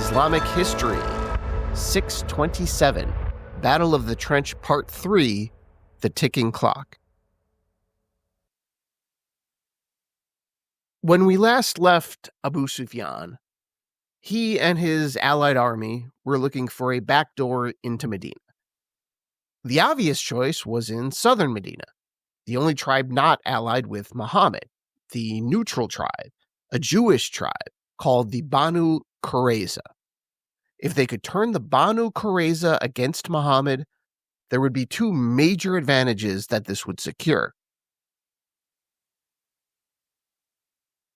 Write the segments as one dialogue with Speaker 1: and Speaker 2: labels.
Speaker 1: Islamic History, 627, Battle of the Trench Part 3, The Ticking Clock. When we last left Abu Sufyan, he and his allied army were looking for a backdoor into Medina. The obvious choice was in southern Medina, the only tribe not allied with Muhammad, the neutral tribe, a Jewish tribe called the Banu Qurayza. If they could turn the Banu Qurayza against Muhammad, there would be two major advantages that this would secure.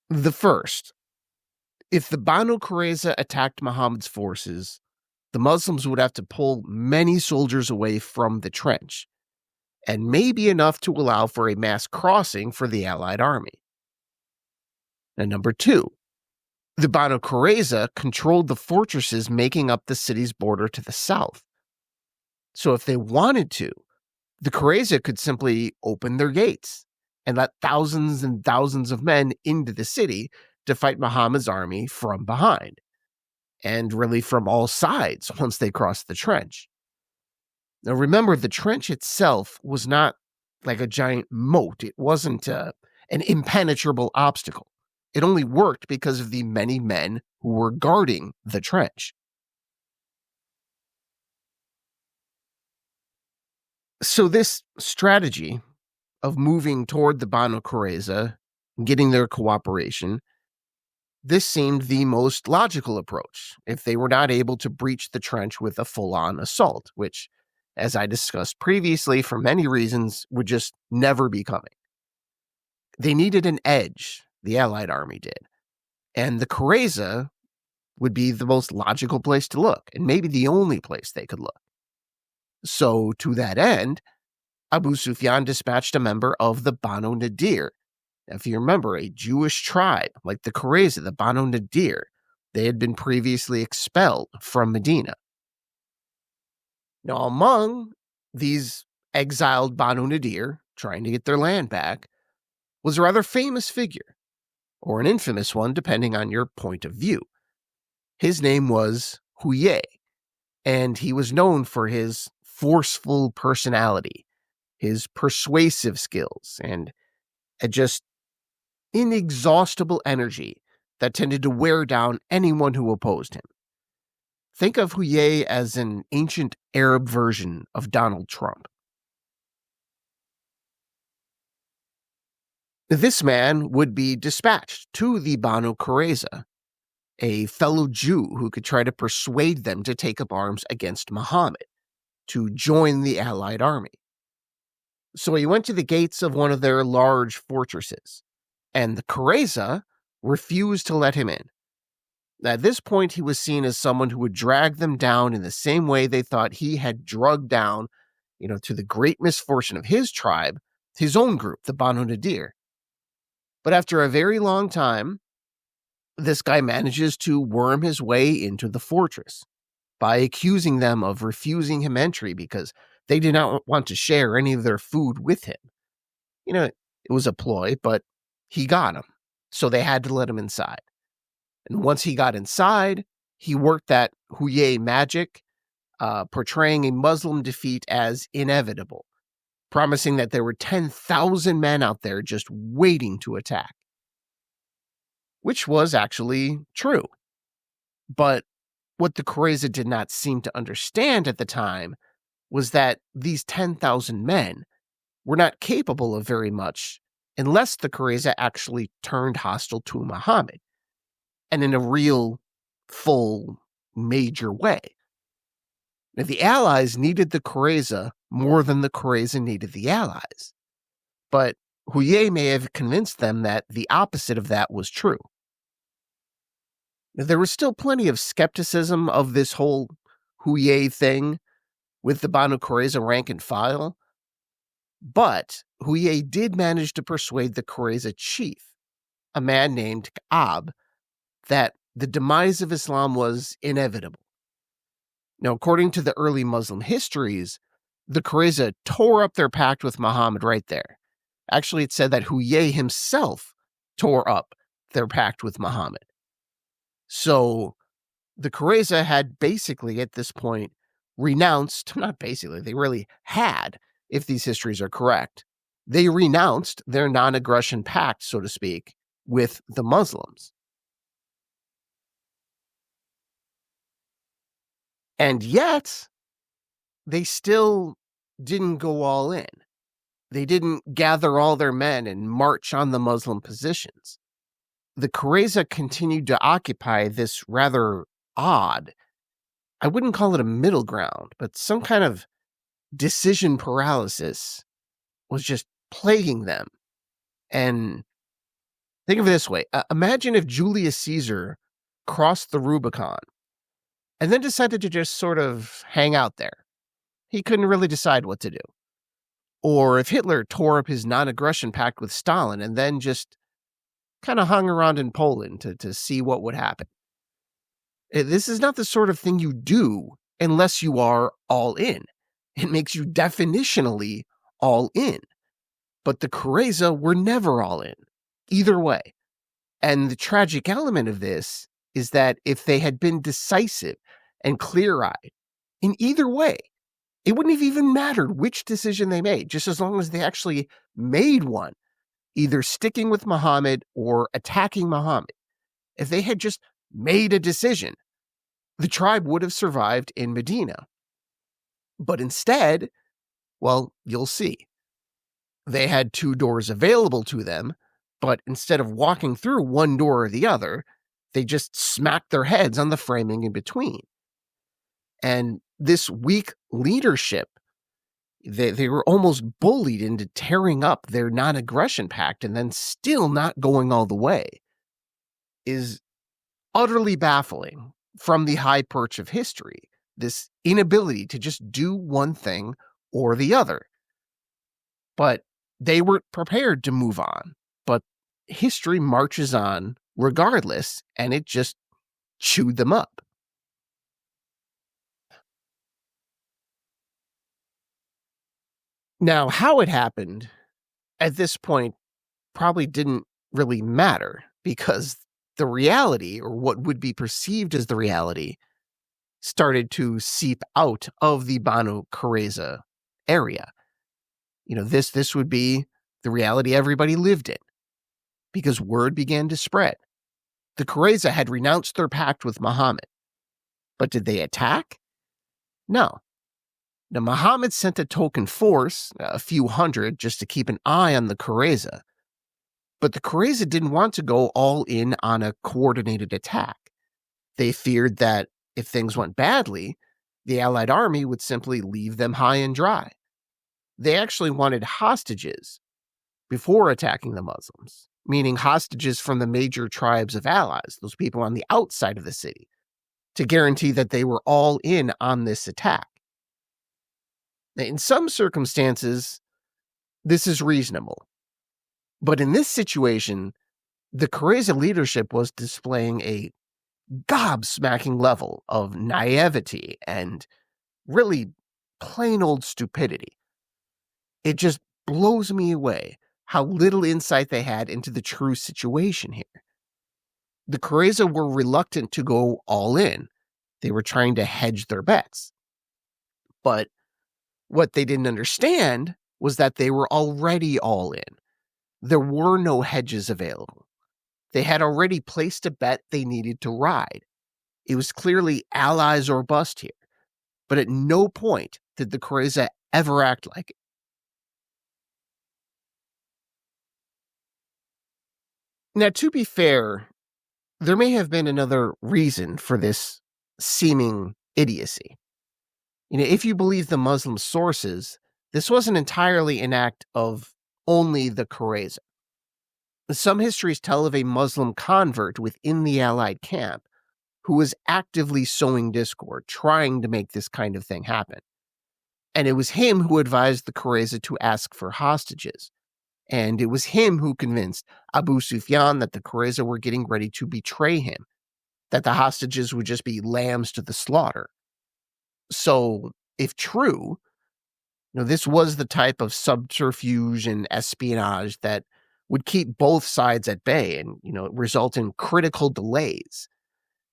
Speaker 1: The first, if the Banu Qurayza attacked Muhammad's forces, the Muslims would have to pull many soldiers away from the trench, and maybe enough to allow for a mass crossing for the Allied army. And number two, the Banu Qurayza controlled the fortresses making up the city's border to the south. So if they wanted to, the Qurayza could simply open their gates and let thousands and thousands of men into the city to fight Muhammad's army from behind, and really from all sides once they crossed the trench. Now remember, the trench itself was not like a giant moat. It wasn't an impenetrable obstacle. It only worked because of the many men who were guarding the trench. So this strategy of moving toward the Banu Qurayza, getting their cooperation, this seemed the most logical approach if they were not able to breach the trench with a full-on assault, which, as I discussed previously, for many reasons, would just never be coming. They needed an edge, the Allied army did, and the Qurayza would be the most logical place to look, and maybe the only place they could look. So, to that end, Abu Sufyan dispatched a member of the Banu Nadir. If you remember, a Jewish tribe like the Qurayza, the Banu Nadir, they had been previously expelled from Medina. Now, among these exiled Banu Nadir, trying to get their land back, was a rather famous figure, or an infamous one, depending on your point of view. His name was Huyeh, and he was known for his forceful personality, his persuasive skills, and a just inexhaustible energy that tended to wear down anyone who opposed him. Think of Huyeh as an ancient Arab version of Donald Trump. This man would be dispatched to the Banu Qurayza, a fellow Jew who could try to persuade them to take up arms against Muhammad, to join the Allied army. So he went to the gates of one of their large fortresses, and the Qurayza refused to let him in. At this point, he was seen as someone who would drag them down in the same way they thought he had drugged down, to the great misfortune of his tribe, his own group, the Banu Nadir. But after a very long time, this guy manages to worm his way into the fortress by accusing them of refusing him entry because they did not want to share any of their food with him. It was a ploy, but he got him, so they had to let him inside. And once he got inside, he worked that Huyeh magic, portraying a Muslim defeat as inevitable, promising that there were 10,000 men out there just waiting to attack. Which was actually true. But what the Qurayza did not seem to understand at the time was that these 10,000 men were not capable of very much unless the Qurayza actually turned hostile to Muhammad, and in a real, full, major way. Now, the Allies needed the Qurayza more than the Qurayza needed the Allies, but Huyeh may have convinced them that the opposite of that was true. Now, there was still plenty of skepticism of this whole Huyeh thing with the Banu Qurayza rank and file, but Huyeh did manage to persuade the Qurayza chief, a man named Ka'ab, that the demise of Islam was inevitable. Now, according to the early Muslim histories, the Qurayza tore up their pact with Muhammad right there. Actually, it said that Huyeh himself tore up their pact with Muhammad. So The Qurayza had basically, at this point, renounced, not basically, they really had, if these histories are correct, they renounced their non-aggression pact, so to speak, with the Muslims. And yet, they still didn't go all in. They didn't gather all their men and march on the Muslim positions. The Qurayza continued to occupy this rather odd, I wouldn't call it a middle ground, but some kind of decision paralysis was just plaguing them. And think of it this way. Imagine if Julius Caesar crossed the Rubicon and then decided to just sort of hang out there. He couldn't really decide what to do. Or if Hitler tore up his non-aggression pact with Stalin and then just kind of hung around in Poland to see what would happen. This is not the sort of thing you do unless you are all in. It makes you definitionally all in. But the Qurayza were never all in, either way. And the tragic element of this is that if they had been decisive and clear-eyed in either way, it wouldn't have even mattered which decision they made, just as long as they actually made one, either sticking with Muhammad or attacking Muhammad. If they had just made a decision, the tribe would have survived in Medina. But instead, well, you'll see. They had two doors available to them, but instead of walking through one door or the other, they just smacked their heads on the framing in between. And this weak leadership, they were almost bullied into tearing up their non-aggression pact and then still not going all the way, is utterly baffling from the high perch of history, this inability to just do one thing or the other. But they weren't prepared to move on, but history marches on regardless, and it just chewed them up. Now, how it happened at this point probably didn't really matter, because the reality, or what would be perceived as the reality, started to seep out of the Banu Qurayza area. This would be the reality everybody lived in, because word began to spread. The Qurayza had renounced their pact with Muhammad. But did they attack? No. Now, Muhammad sent a token force, a few hundred, just to keep an eye on the Qurayza. But the Qurayza didn't want to go all in on a coordinated attack. They feared that if things went badly, the Allied army would simply leave them high and dry. They actually wanted hostages before attacking the Muslims, meaning hostages from the major tribes of allies, those people on the outside of the city, to guarantee that they were all in on this attack. Now, in some circumstances, this is reasonable. But in this situation, the Qurayza leadership was displaying a gobsmacking level of naivety and really plain old stupidity. It just blows me away how little insight they had into the true situation here. The Qurayza were reluctant to go all in. They were trying to hedge their bets. But what they didn't understand was that they were already all in. There were no hedges available. They had already placed a bet they needed to ride. It was clearly allies or bust here. But at no point did the Qurayza ever act like it. Now, to be fair, there may have been another reason for this seeming idiocy. If you believe the Muslim sources, this wasn't entirely an act of only the Qurayza. Some histories tell of a Muslim convert within the Allied camp who was actively sowing discord, trying to make this kind of thing happen. And it was him who advised the Qurayza to ask for hostages. And it was him who convinced Abu Sufyan that the Qurayza were getting ready to betray him, that the hostages would just be lambs to the slaughter. So, if true, this was the type of subterfuge and espionage that would keep both sides at bay and, result in critical delays.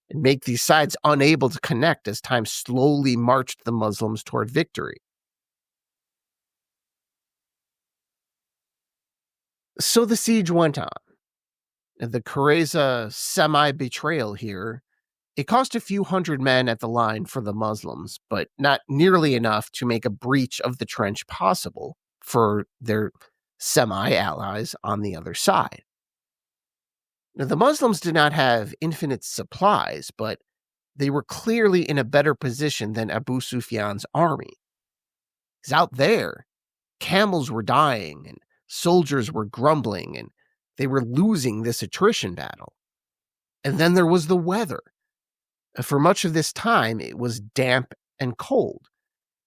Speaker 1: and make these sides unable to connect as time slowly marched the Muslims toward victory. So the siege went on. The Qurayza semi-betrayal here, it cost a few hundred men at the line for the Muslims, but not nearly enough to make a breach of the trench possible for their semi-allies on the other side. Now, the Muslims did not have infinite supplies, but they were clearly in a better position than Abu Sufyan's army. Because out there, camels were dying and soldiers were grumbling and they were losing this attrition battle. And then there was the weather. For much of this time, it was damp and cold.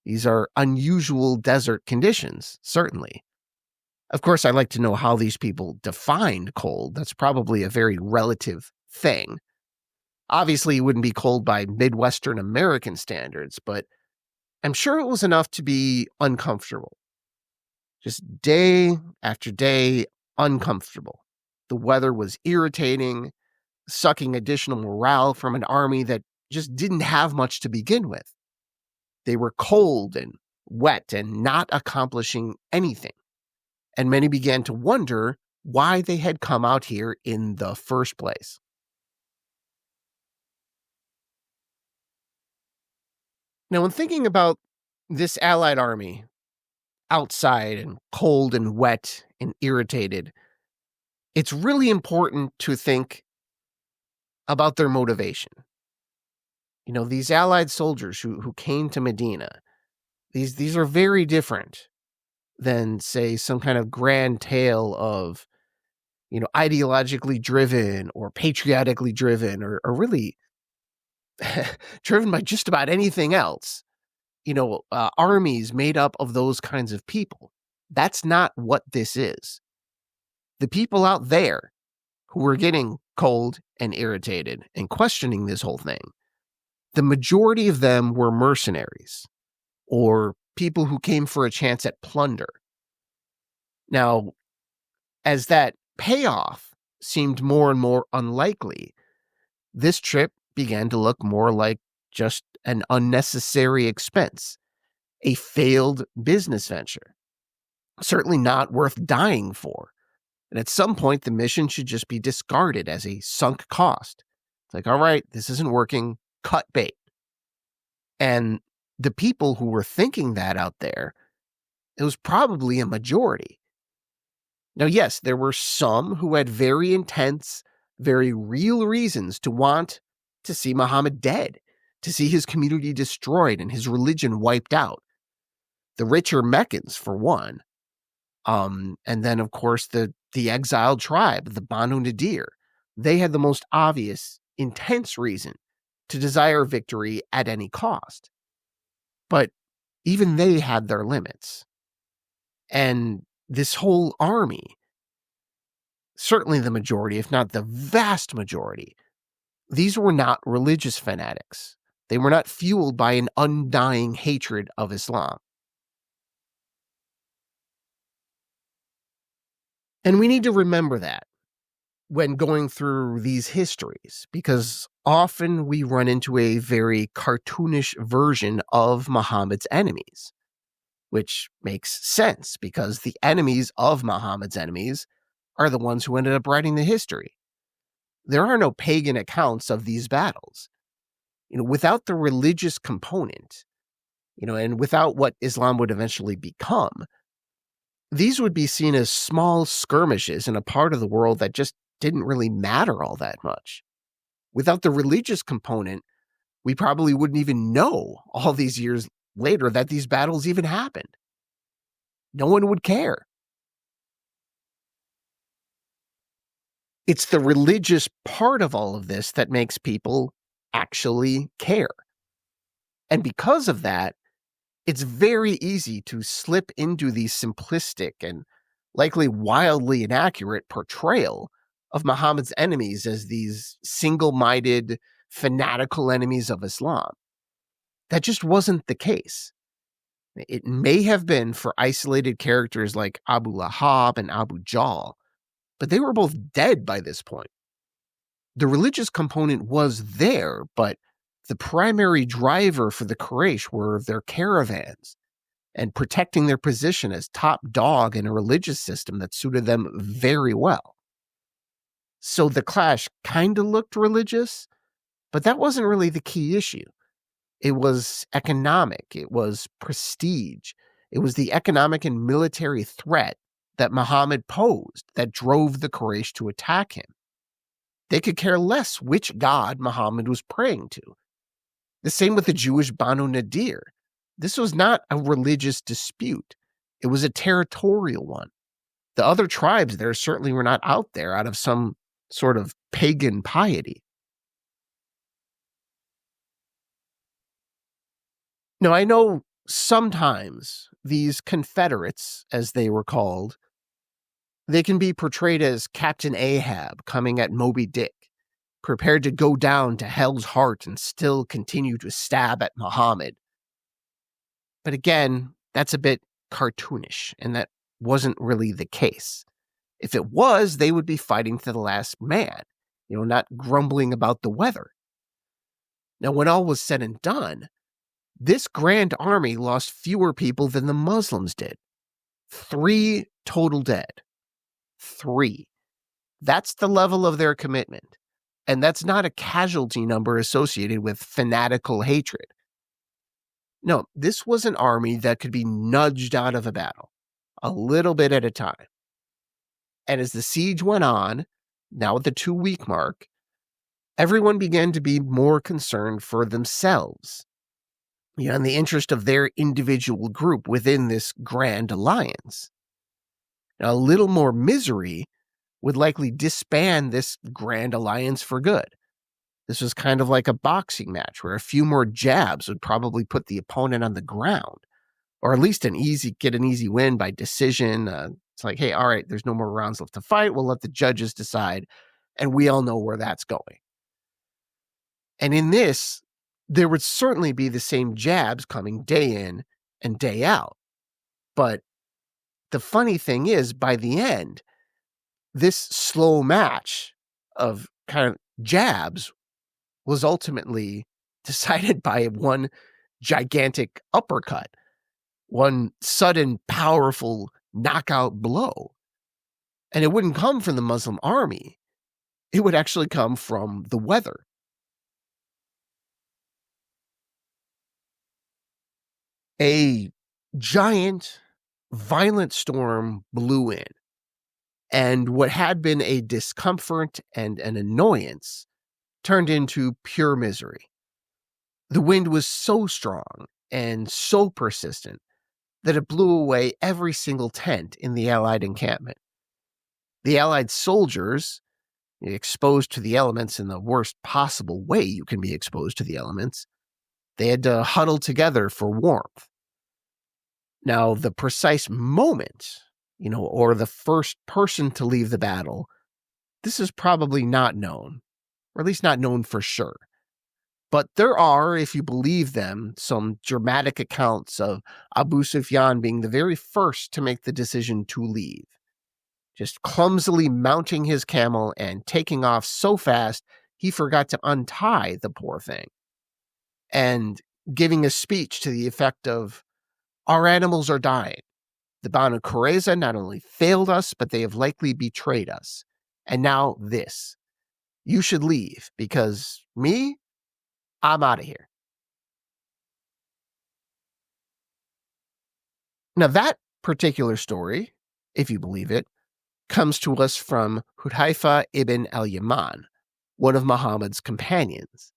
Speaker 1: These are unusual desert conditions, certainly. Of course, I'd like to know how these people defined cold. That's probably a very relative thing. Obviously, it wouldn't be cold by Midwestern American standards, but I'm sure it was enough to be uncomfortable. Just day after day, uncomfortable. The weather was irritating, sucking additional morale from an army that just didn't have much to begin with. They were cold and wet and not accomplishing anything. And many began to wonder why they had come out here in the first place. Now, when thinking about this allied army, outside and cold and wet and irritated, it's really important to think about their motivation. You know, these allied soldiers who came to Medina, these are very different than, say, some kind of grand tale of, ideologically driven or patriotically driven or really driven by just about anything else. Armies made up of those kinds of people. That's not what this is. The people out there who were getting cold and irritated and questioning this whole thing, the majority of them were mercenaries or people who came for a chance at plunder. Now, as that payoff seemed more and more unlikely, this trip began to look more like just an unnecessary expense, a failed business venture, certainly not worth dying for. And at some point, the mission should just be discarded as a sunk cost. It's like, all right, this isn't working, cut bait. And the people who were thinking that out there, it was probably a majority. Now, yes, there were some who had very intense, very real reasons to want to see Muhammad dead, to see his community destroyed and his religion wiped out. The richer Meccans, for one. And then, of course, the exiled tribe, the Banu Nadir. They had the most obvious, intense reason to desire victory at any cost. But even they had their limits. And this whole army, certainly the majority, if not the vast majority, these were not religious fanatics. They were not fueled by an undying hatred of Islam. And we need to remember that when going through these histories, because often we run into a very cartoonish version of Muhammad's enemies, which makes sense because the enemies of Muhammad's enemies are the ones who ended up writing the history. There are no pagan accounts of these battles. Without the religious component, and without what Islam would eventually become, these would be seen as small skirmishes in a part of the world that just didn't really matter all that much. Without the religious component, we probably wouldn't even know all these years later that these battles even happened. No one would care. It's the religious part of all of this that makes people actually care. And because of that, it's very easy to slip into the simplistic and likely wildly inaccurate portrayal of Muhammad's enemies as these single-minded, fanatical enemies of Islam. That just wasn't the case. It may have been for isolated characters like Abu Lahab and Abu Jahl, but they were both dead by this point. The religious component was there, but the primary driver for the Quraysh were their caravans and protecting their position as top dog in a religious system that suited them very well. So the clash kind of looked religious, but that wasn't really the key issue. It was economic, it was prestige, it was the economic and military threat that Muhammad posed that drove the Quraysh to attack him. They could care less which god Muhammad was praying to. The same with the Jewish Banu Nadir. This was not a religious dispute. It was a territorial one. The other tribes there certainly were not out there out of some sort of pagan piety. Now, I know sometimes these Confederates, as they were called, they can be portrayed as Captain Ahab coming at Moby Dick, prepared to go down to hell's heart and still continue to stab at Muhammad. But again, that's a bit cartoonish, and that wasn't really the case. If it was, they would be fighting to the last man, not grumbling about the weather. Now, when all was said and done, this grand army lost fewer people than the Muslims did. 3 total dead. 3. That's the level of their commitment. And that's not a casualty number associated with fanatical hatred. No, this was an army that could be nudged out of a battle, a little bit at a time. And as the siege went on, now at the 2-week mark, everyone began to be more concerned for themselves, in the interest of their individual group within this grand alliance. Now, a little more misery would likely disband this grand alliance for good. This was kind of like a boxing match where a few more jabs would probably put the opponent on the ground, or at least get an easy win by decision. It's like, hey, all right, there's no more rounds left to fight. We'll let the judges decide, and we all know where that's going. And in this, there would certainly be the same jabs coming day in and day out. But the funny thing is, by the end, this slow match of kind of jabs was ultimately decided by one gigantic uppercut, one sudden, powerful knockout blow. And it wouldn't come from the Muslim army. It would actually come from the weather. A giant, violent storm blew in, and what had been a discomfort and an annoyance turned into pure misery. The wind was so strong and so persistent that it blew away every single tent in the Allied encampment. The Allied soldiers, exposed to the elements in the worst possible way you can be exposed to the elements, they had to huddle together for warmth. Now, the precise moment, or the first person to leave the battle, this is probably not known, or at least not known for sure. But there are, if you believe them, some dramatic accounts of Abu Sufyan being the very first to make the decision to leave, just clumsily mounting his camel and taking off so fast he forgot to untie the poor thing, and giving a speech to the effect of, "Our animals are dying. The Banu Qurayza not only failed us, but they have likely betrayed us. And now this. You should leave, because me, I'm out of here." Now, that particular story, if you believe it, comes to us from Hudhaifa ibn al-Yaman, one of Muhammad's companions.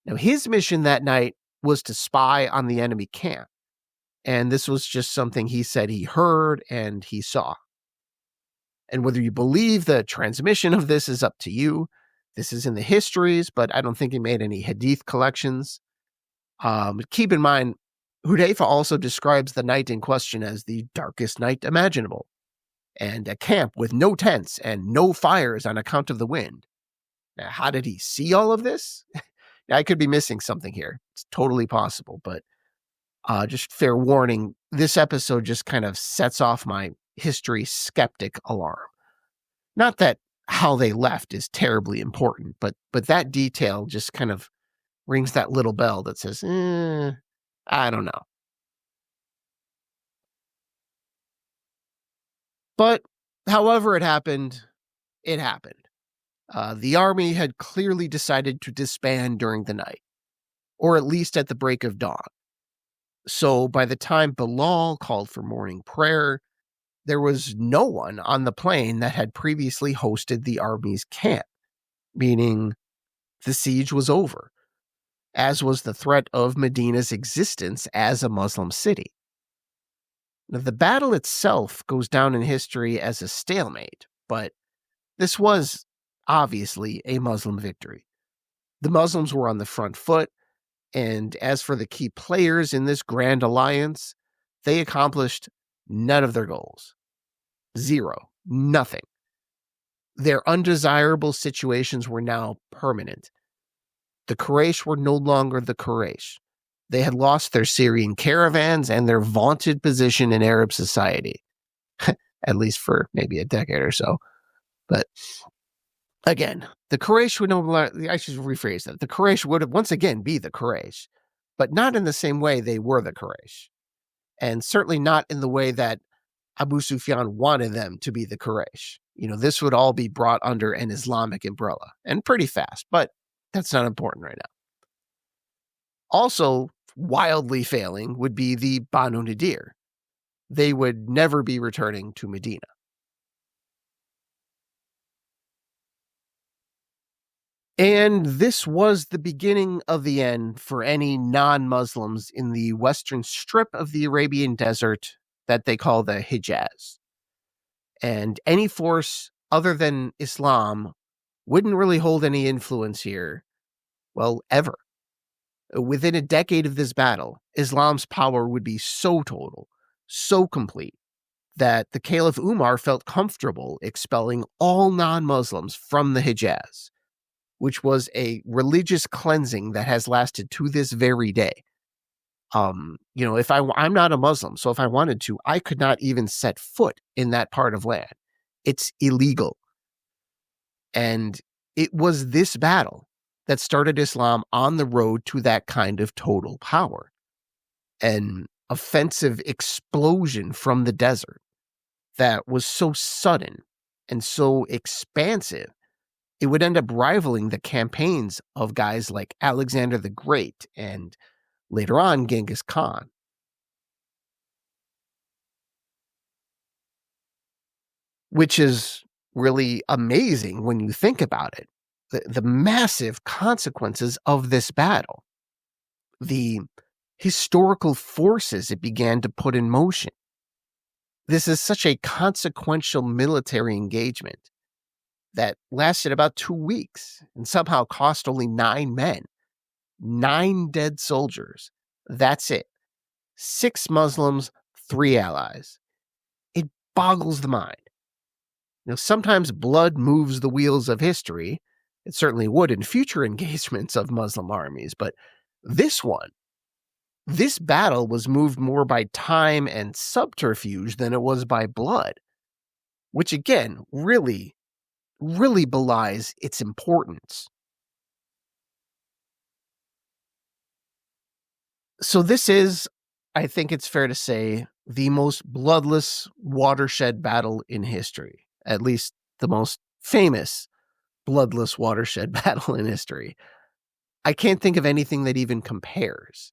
Speaker 1: Now, his mission that night was to spy on the enemy camp, and this was just something he said he heard and he saw. And whether you believe the transmission of this is up to you. This is in the histories, but I don't think he made any hadith collections. Keep in mind, Hudayfa also describes the night in question as the darkest night imaginable, and a camp with no tents and no fires on account of the wind. Now, how did he see all of this? Now, I could be missing something here. It's totally possible, but just fair warning, this episode just kind of sets off my history skeptic alarm. Not that how they left is terribly important, but that detail just kind of rings that little bell that says, I don't know. But however it happened, it happened. The army had clearly decided to disband during the night, or at least at the break of dawn. So by the time Bilal called for morning prayer, there was no one on the plain that had previously hosted the army's camp, meaning the siege was over, as was the threat of Medina's existence as a Muslim city. Now, the battle itself goes down in history as a stalemate, but this was obviously a Muslim victory. The Muslims were on the front foot, and as for the key players in this grand alliance, they accomplished none of their goals. Zero. Nothing. Their undesirable situations were now permanent. The Quraysh were no longer the Quraysh. They had lost their Syrian caravans and their vaunted position in Arab society, at least for maybe a decade or so. But again, the Quraysh would no longer, I should rephrase that. The Quraysh would once again be the Quraysh, but not in the same way they were the Quraysh. And certainly not in the way that Abu Sufyan wanted them to be the Quraysh. This would all be brought under an Islamic umbrella, and pretty fast, but that's not important right now. Also, wildly failing would be the Banu Nadir. They would never be returning to Medina. And this was the beginning of the end for any non-Muslims in the western strip of the Arabian desert that they call the Hijaz. And any force other than Islam wouldn't really hold any influence here, well, ever. Within a decade of this battle, Islam's power would be so total, so complete, that the Caliph Umar felt comfortable expelling all non-Muslims from the Hijaz, which was a religious cleansing that has lasted to this very day. If I'm not a Muslim, so if I wanted to, I could not even set foot in that part of land. It's illegal. And it was this battle that started Islam on the road to that kind of total power. An offensive explosion from the desert that was so sudden and so expansive, it would end up rivaling the campaigns of guys like Alexander the Great and later on Genghis Khan. Which is really amazing when you think about it. The massive consequences of this battle, the historical forces it began to put in motion. This is such a consequential military engagement that lasted about 2 weeks and somehow cost only 9 men. 9 dead soldiers. That's it. 6 Muslims, 3 allies. It boggles the mind. Sometimes blood moves the wheels of history. It certainly would in future engagements of Muslim armies, but this battle was moved more by time and subterfuge than it was by blood, which again, really, really belies its importance. So this is, I think it's fair to say, the most bloodless watershed battle in history, at least the most famous bloodless watershed battle in history. I can't think of anything that even compares.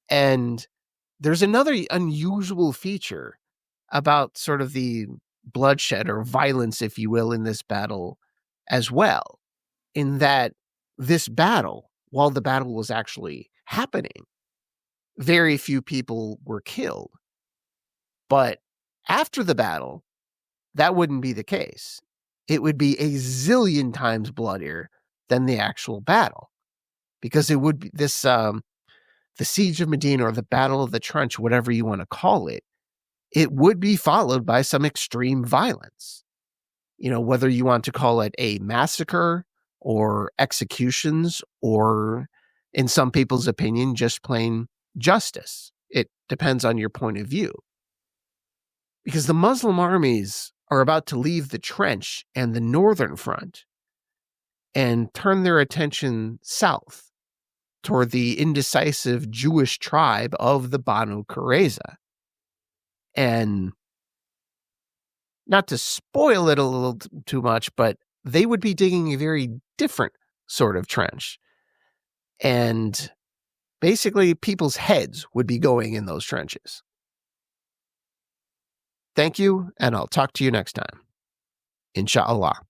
Speaker 1: And there's another unusual feature about sort of the bloodshed or violence, if you will, in this battle as well, in that this battle, while the battle was actually happening, very few people were killed. But after the battle, that wouldn't be the case. It would be a zillion times bloodier than the actual battle, because it would be this, the siege of Medina or the Battle of the Trench, whatever you want to call it, it would be followed by some extreme violence. Whether you want to call it a massacre or executions, or in some people's opinion, just plain justice. It depends on your point of view. Because the Muslim armies are about to leave the trench and the northern front and turn their attention south toward the indecisive Jewish tribe of the Banu Qurayza. And not to spoil it a little too much, but they would be digging a very different sort of trench. And basically, people's heads would be going in those trenches. Thank you, and I'll talk to you next time. Inshallah.